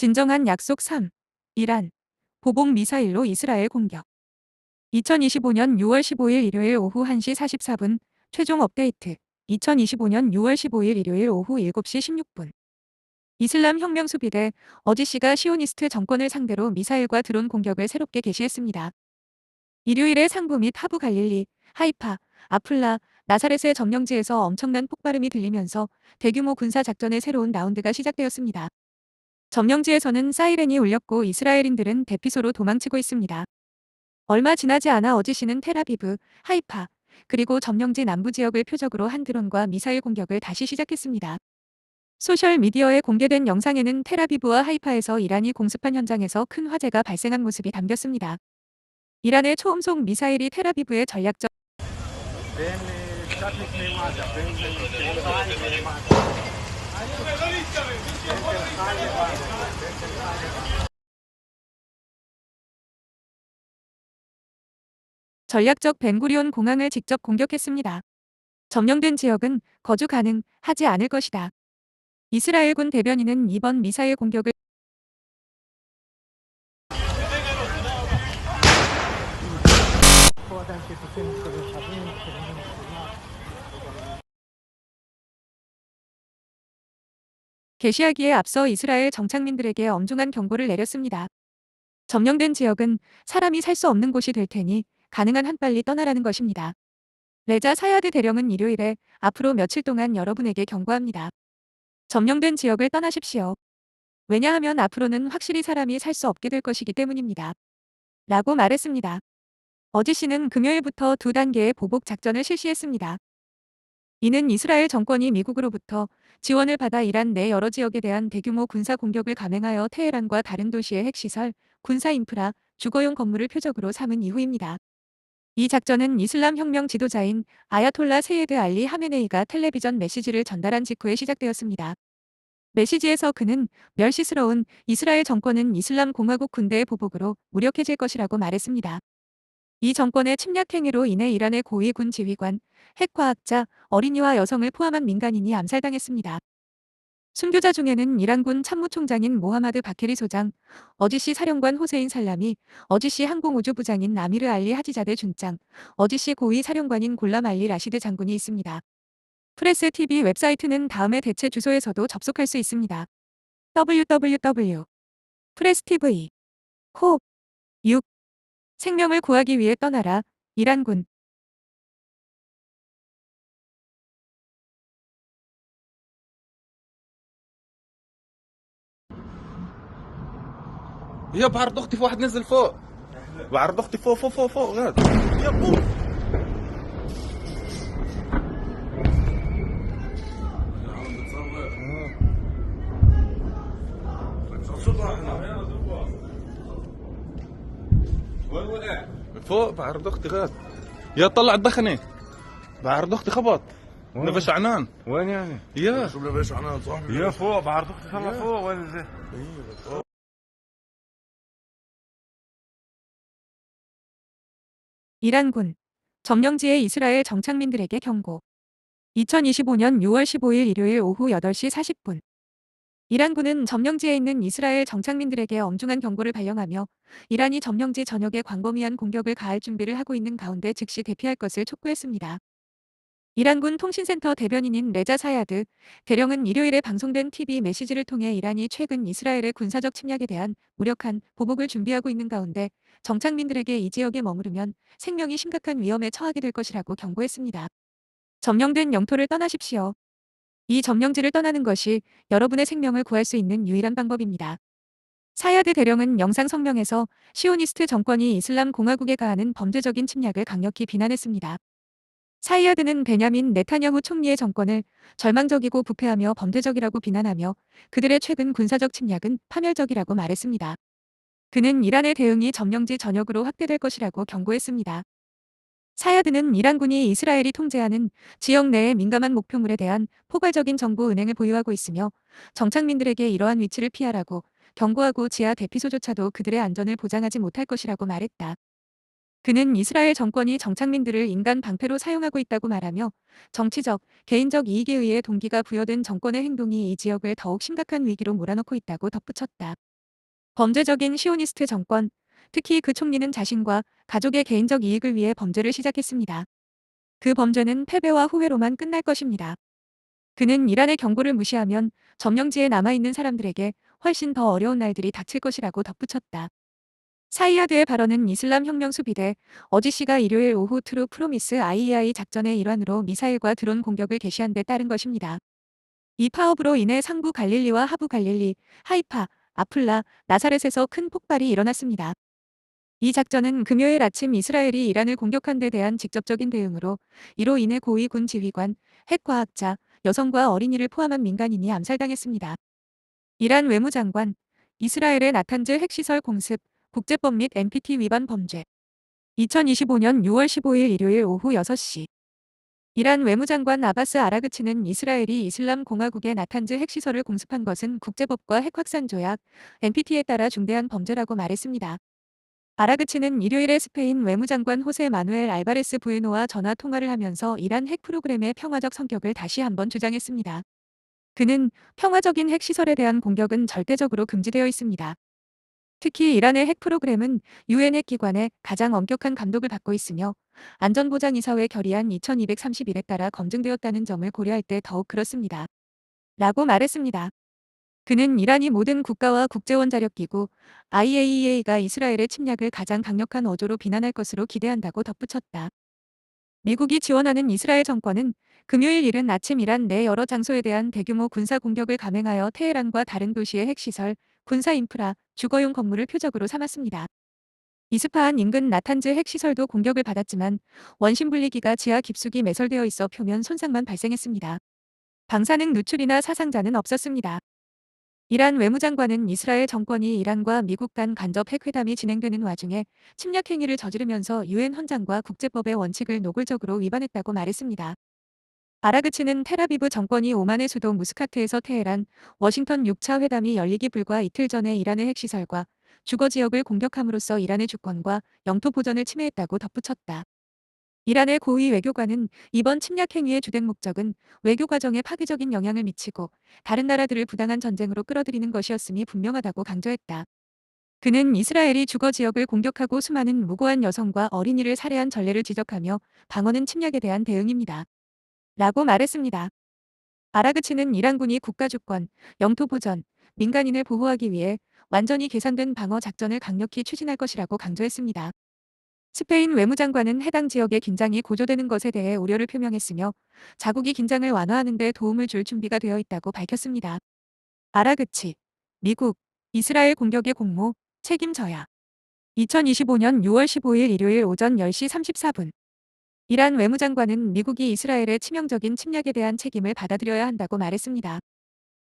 진정한 약속 3. 이란. 보복 미사일로 이스라엘 공격. 2025년 6월 15일 일요일 오후 1시 44분 최종 업데이트. 2025년 6월 15일 일요일 오후 7시 16분. 이슬람 혁명 수비대 어지시가 시오니스트 정권을 상대로 미사일과 드론 공격을 새롭게 개시했습니다. 일요일에 상부 및 하부 갈릴리, 하이파, 아플라, 나사렛의 점령지에서 엄청난 폭발음이 들리면서 대규모 군사 작전의 새로운 라운드가 시작되었습니다. 점령지에서는 사이렌이 울렸고 이스라엘인들은 대피소로 도망치고 있습니다. 얼마 지나지 않아 어지시는 텔아비브, 하이파, 그리고 점령지 남부 지역을 표적으로 한 드론과 미사일 공격을 다시 시작했습니다. 소셜미디어에 공개된 영상에는 텔아비브와 하이파에서 이란이 공습한 현장에서 큰 화재가 발생한 모습이 담겼습니다. 이란의 초음속 미사일이 텔아비브의 전략적 벤구리온 공항을 직접 공격했습니다. 점령된 지역은 거주 가능하지 않을 것이다. 이스라엘군 대변인은 이번 미사일 공격을 개시하기에 앞서 이스라엘 정착민들에게 엄중한 경고를 내렸습니다. 점령된 지역은 사람이 살 수 없는 곳이 될 테니 가능한 한 빨리 떠나라는 것입니다. 레자 사야드 대령은 일요일에 앞으로 며칠 동안 여러분에게 경고합니다. 점령된 지역을 떠나십시오. 왜냐하면 앞으로는 확실히 사람이 살 수 없게 될 것이기 때문입니다. 라고 말했습니다. 어지시는 금요일부터 2단계의 보복 작전을 실시했습니다. 이는 이스라엘 정권이 미국으로부터 지원을 받아 이란 내 여러 지역에 대한 대규모 군사 공격을 감행하여 테헤란과 다른 도시의 핵시설, 군사 인프라, 주거용 건물을 표적으로 삼은 이후입니다. 이 작전은 이슬람 혁명 지도자인 아야톨라 세예드 알리 하메네이가 텔레비전 메시지를 전달한 직후에 시작되었습니다. 메시지에서 그는 멸시스러운 이스라엘 정권은 이슬람 공화국 군대의 보복으로 무력해질 것이라고 말했습니다. 이 정권의 침략 행위로 인해 이란의 고위 군 지휘관, 핵과학자, 어린이와 여성을 포함한 민간인이 암살당했습니다. 순교자 중에는 이란군 참모총장인 모하마드 바케리 소장, 어지시 사령관 호세인 살라미, 어지시 항공우주부장인 아미르 알리 하지자데 준장, 어지시 고위 사령관인 골람 알리 라시드 장군이 있습니다. 프레스 TV 웹사이트는 다음의 대체 주소에서도 접속할 수 있습니다. www. 프레스TV. 호. 6. 생명을 구하기 위해 떠나라. 이란군. يا بعرض اختي في واحد نزل فوق. بعرض اختي فوق فوق فوق فوق غاد. يا بوم. وين وقع؟ فوق بعرض اختي غاد. يا طلع الدخنه. بعرض اختي خبط. نبش عنان. وين يعني؟ يا شو بلاش عنان صاحبي؟ يا فوق بعرض اختي طلع فوق وين ازاي؟ 이란군. 점령지의 이스라엘 정착민들에게 경고. 2025년 6월 15일 일요일 오후 8시 40분. 이란군은 점령지에 있는 이스라엘 정착민들에게 엄중한 경고를 발령하며 이란이 점령지 전역에 광범위한 공격을 가할 준비를 하고 있는 가운데 즉시 대피할 것을 촉구했습니다. 이란군 통신센터 대변인인 레자 사야드 대령은 일요일에 방송된 TV 메시지를 통해 이란이 최근 이스라엘의 군사적 침략에 대한 무력한 보복을 준비하고 있는 가운데 정착민들에게 이 지역에 머무르면 생명이 심각한 위험에 처하게 될 것이라고 경고했습니다. 점령된 영토를 떠나십시오. 이 점령지를 떠나는 것이 여러분의 생명을 구할 수 있는 유일한 방법입니다. 사야드 대령은 영상 성명에서 시오니스트 정권이 이슬람 공화국에 가하는 범죄적인 침략을 강력히 비난했습니다. 사이야드는 베냐민 네타냐후 총리의 정권을 절망적이고 부패하며 범죄적이라고 비난하며 그들의 최근 군사적 침략은 파멸적이라고 말했습니다. 그는 이란의 대응이 점령지 전역으로 확대될 것이라고 경고했습니다. 사야드는 이란군이 이스라엘이 통제하는 지역 내의 민감한 목표물에 대한 포괄적인 정보 은행을 보유하고 있으며 정착민들에게 이러한 위치를 피하라고 경고하고 지하 대피소조차도 그들의 안전을 보장하지 못할 것이라고 말했다. 그는 이스라엘 정권이 정착민들을 인간 방패로 사용하고 있다고 말하며 정치적, 개인적 이익에 의해 동기가 부여된 정권의 행동이 이 지역을 더욱 심각한 위기로 몰아넣고 있다고 덧붙였다. 범죄적인 시오니스트 정권, 특히 그 총리는 자신과 가족의 개인적 이익을 위해 범죄를 시작했습니다. 그 범죄는 패배와 후회로만 끝날 것입니다. 그는 이란의 경고를 무시하면 점령지에 남아있는 사람들에게 훨씬 더 어려운 날들이 닥칠 것이라고 덧붙였다. 사이야드의 발언은 이슬람 혁명 수비대 어지시가 일요일 오후 트루 프로미스 IEI 작전의 일환으로 미사일과 드론 공격을 개시한 데 따른 것입니다. 이 파업으로 인해 상부 갈릴리와 하부 갈릴리, 하이파, 아플라, 나사렛에서 큰 폭발이 일어났습니다. 이 작전은 금요일 아침 이스라엘이 이란을 공격한 데 대한 직접적인 대응으로 이로 인해 고위 군 지휘관, 핵과학자, 여성과 어린이를 포함한 민간인이 암살당했습니다. 이란 외무장관, 이스라엘의 나탄즈 핵시설 공습, 국제법 및 NPT 위반 범죄. 2025년 6월 15일 일요일 오후 6시. 이란 외무장관 아바스 아라그치는 이스라엘이 이슬람 공화국의 나탄즈 핵시설을 공습한 것은 국제법과 핵확산 조약, NPT에 따라 중대한 범죄라고 말했습니다. 아라그치는 일요일에 스페인 외무장관 호세 마누엘 알바레스 부에노와 전화 통화를 하면서 이란 핵 프로그램의 평화적 성격을 다시 한번 주장했습니다. 그는 평화적인 핵시설에 대한 공격은 절대적으로 금지되어 있습니다. 특히 이란의 핵 프로그램은 유엔 핵기관의 가장 엄격한 감독을 받고 있으며 안전보장이사회 결의안 2231에 따라 검증되었다는 점을 고려할 때 더욱 그렇습니다. 라고 말했습니다. 그는 이란이 모든 국가와 국제원자력기구 IAEA가 이스라엘의 침략을 가장 강력한 어조로 비난할 것으로 기대한다고 덧붙였다. 미국이 지원하는 이스라엘 정권은 금요일 이른 아침 이란 내 여러 장소에 대한 대규모 군사 공격을 감행하여 테헤란과 다른 도시의 핵시설, 군사 인프라, 주거용 건물을 표적으로 삼았습니다. 이스파한 인근 나탄즈 핵시설도 공격을 받았지만 원심 분리기가 지하 깊숙이 매설되어 있어 표면 손상만 발생했습니다. 방사능 누출이나 사상자는 없었습니다. 이란 외무장관은 이스라엘 정권이 이란과 미국 간 간접 핵회담이 진행되는 와중에 침략 행위를 저지르면서 유엔 헌장과 국제법의 원칙을 노골적으로 위반했다고 말했습니다. 아라그치는 텔아비브 정권이 오만의 수도 무스카트에서 테헤란, 워싱턴 6차 회담이 열리기 불과 이틀 전에 이란의 핵시설과 주거 지역을 공격함으로써 이란의 주권과 영토 보전을 침해했다고 덧붙였다. 이란의 고위 외교관은 이번 침략 행위의 주된 목적은 외교 과정에 파괴적인 영향을 미치고 다른 나라들을 부당한 전쟁으로 끌어들이는 것이었음이 분명하다고 강조했다. 그는 이스라엘이 주거 지역을 공격하고 수많은 무고한 여성과 어린이를 살해한 전례를 지적하며 방어는 침략에 대한 대응입니다. 라고 말했습니다. 아라그치는 이란군이 국가주권, 영토 보전, 민간인을 보호하기 위해 완전히 계산된 방어 작전을 강력히 추진할 것이라고 강조했습니다. 스페인 외무장관은 해당 지역의 긴장이 고조되는 것에 대해 우려를 표명했으며 자국이 긴장을 완화하는 데 도움을 줄 준비가 되어 있다고 밝혔습니다. 아라그치, 미국, 이스라엘 공격의 공모, 책임져야. 2025년 6월 15일 일요일 오전 10시 34분. 이란 외무장관은 미국이 이스라엘의 치명적인 침략에 대한 책임을 받아들여야 한다고 말했습니다.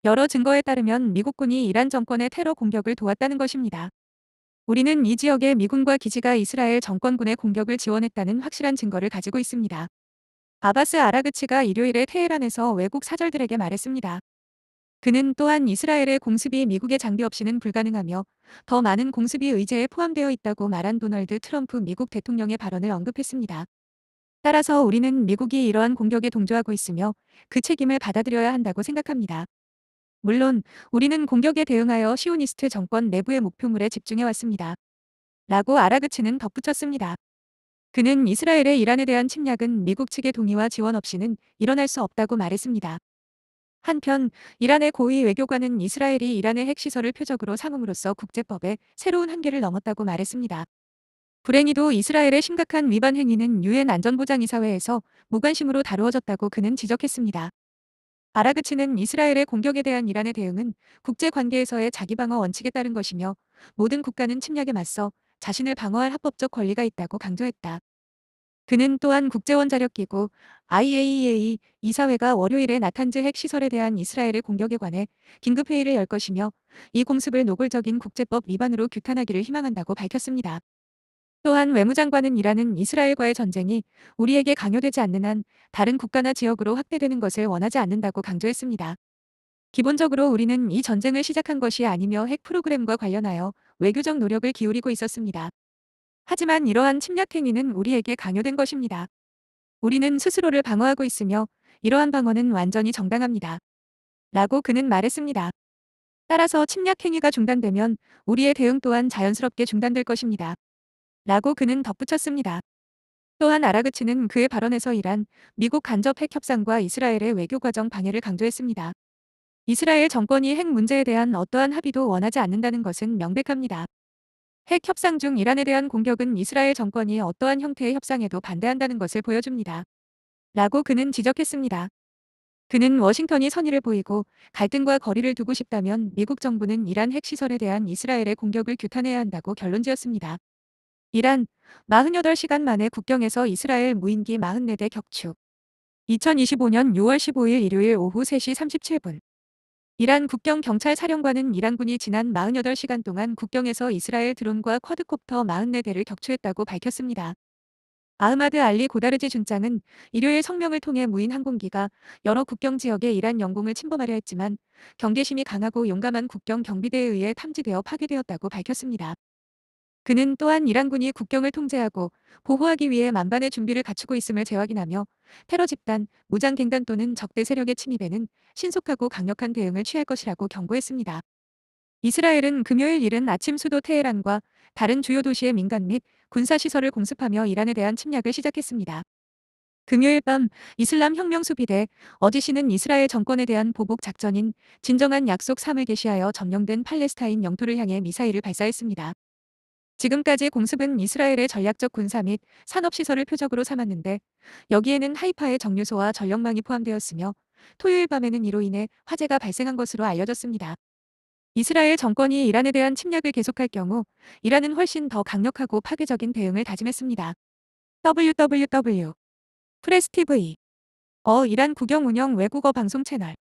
여러 증거에 따르면 미국군이 이란 정권의 테러 공격을 도왔다는 것입니다. 우리는 이 지역의 미군과 기지가 이스라엘 정권군의 공격을 지원했다는 확실한 증거를 가지고 있습니다. 아바스 아라그치가 일요일에 테헤란에서 외국 사절들에게 말했습니다. 그는 또한 이스라엘의 공습이 미국의 장비 없이는 불가능하며 더 많은 공습이 의제에 포함되어 있다고 말한 도널드 트럼프 미국 대통령의 발언을 언급했습니다. 따라서 우리는 미국이 이러한 공격에 동조하고 있으며 그 책임을 받아들여야 한다고 생각합니다. 물론 우리는 공격에 대응하여 시오니스트 정권 내부의 목표물에 집중해 왔습니다. 라고 아라그치는 덧붙였습니다. 그는 이스라엘의 이란에 대한 침략은 미국 측의 동의와 지원 없이는 일어날 수 없다고 말했습니다. 한편 이란의 고위 외교관은 이스라엘이 이란의 핵시설을 표적으로 삼음으로써 국제법의 새로운 한계를 넘었다고 말했습니다. 불행히도 이스라엘의 심각한 위반 행위는 유엔 안전보장이사회에서 무관심으로 다루어졌다고 그는 지적했습니다. 아라그치는 이스라엘의 공격에 대한 이란의 대응은 국제관계에서의 자기방어 원칙에 따른 것이며 모든 국가는 침략에 맞서 자신을 방어할 합법적 권리가 있다고 강조했다. 그는 또한 국제원자력기구 IAEA 이사회가 월요일에 나탄즈 핵시설에 대한 이스라엘의 공격에 관해 긴급회의를 열 것이며 이 공습을 노골적인 국제법 위반으로 규탄하기를 희망한다고 밝혔습니다. 또한 외무장관은 이란은 이스라엘과의 전쟁이 우리에게 강요되지 않는 한 다른 국가나 지역으로 확대되는 것을 원하지 않는다고 강조했습니다. 기본적으로 우리는 이 전쟁을 시작한 것이 아니며 핵 프로그램과 관련하여 외교적 노력을 기울이고 있었습니다. 하지만 이러한 침략 행위는 우리에게 강요된 것입니다. 우리는 스스로를 방어하고 있으며 이러한 방어는 완전히 정당합니다. 라고 그는 말했습니다. 따라서 침략 행위가 중단되면 우리의 대응 또한 자연스럽게 중단될 것입니다. 라고 그는 덧붙였습니다. 또한 아라그치는 그의 발언에서 이란, 미국 간접 핵 협상과 이스라엘의 외교 과정 방해를 강조했습니다. 이스라엘 정권이 핵 문제에 대한 어떠한 합의도 원하지 않는다는 것은 명백합니다. 핵 협상 중 이란에 대한 공격은 이스라엘 정권이 어떠한 형태의 협상에도 반대한다는 것을 보여줍니다. 라고 그는 지적했습니다. 그는 워싱턴이 선의를 보이고 갈등과 거리를 두고 싶다면 미국 정부는 이란 핵시설에 대한 이스라엘의 공격을 규탄해야 한다고 결론지었습니다. 이란, 48시간 만에 국경에서 이스라엘 무인기 44대 격추. 2025년 6월 15일 일요일 오후 3시 37분. 이란 국경경찰 사령관은 이란군이 지난 48시간 동안 국경에서 이스라엘 드론과 쿼드콥터 44대를 격추했다고 밝혔습니다. 아흐마드 알리 고다르지 준장은 일요일 성명을 통해 무인 항공기가 여러 국경 지역의 이란 영공을 침범하려 했지만 경계심이 강하고 용감한 국경 경비대에 의해 탐지되어 파괴되었다고 밝혔습니다. 그는 또한 이란군이 국경을 통제하고 보호하기 위해 만반의 준비를 갖추고 있음을 재확인하며 테러 집단, 무장갱단 또는 적대 세력의 침입에는 신속하고 강력한 대응을 취할 것이라고 경고했습니다. 이스라엘은 금요일 이른 아침 수도 테헤란과 다른 주요 도시의 민간 및 군사시설을 공습하며 이란에 대한 침략을 시작했습니다. 금요일 밤 이슬람 혁명수비대 어지시는 이스라엘 정권에 대한 보복 작전인 진정한 약속 3을 게시하여 점령된 팔레스타인 영토를 향해 미사일을 발사했습니다. 지금까지 공습은 이스라엘의 전략적 군사 및 산업시설을 표적으로 삼았는데 여기에는 하이파의 정유소와 전력망이 포함되었으며 토요일 밤에는 이로 인해 화재가 발생한 것으로 알려졌습니다. 이스라엘 정권이 이란에 대한 침략을 계속할 경우 이란은 훨씬 더 강력하고 파괴적인 대응을 다짐했습니다. www. 프레스티브이. 이란 국영 운영 외국어 방송 채널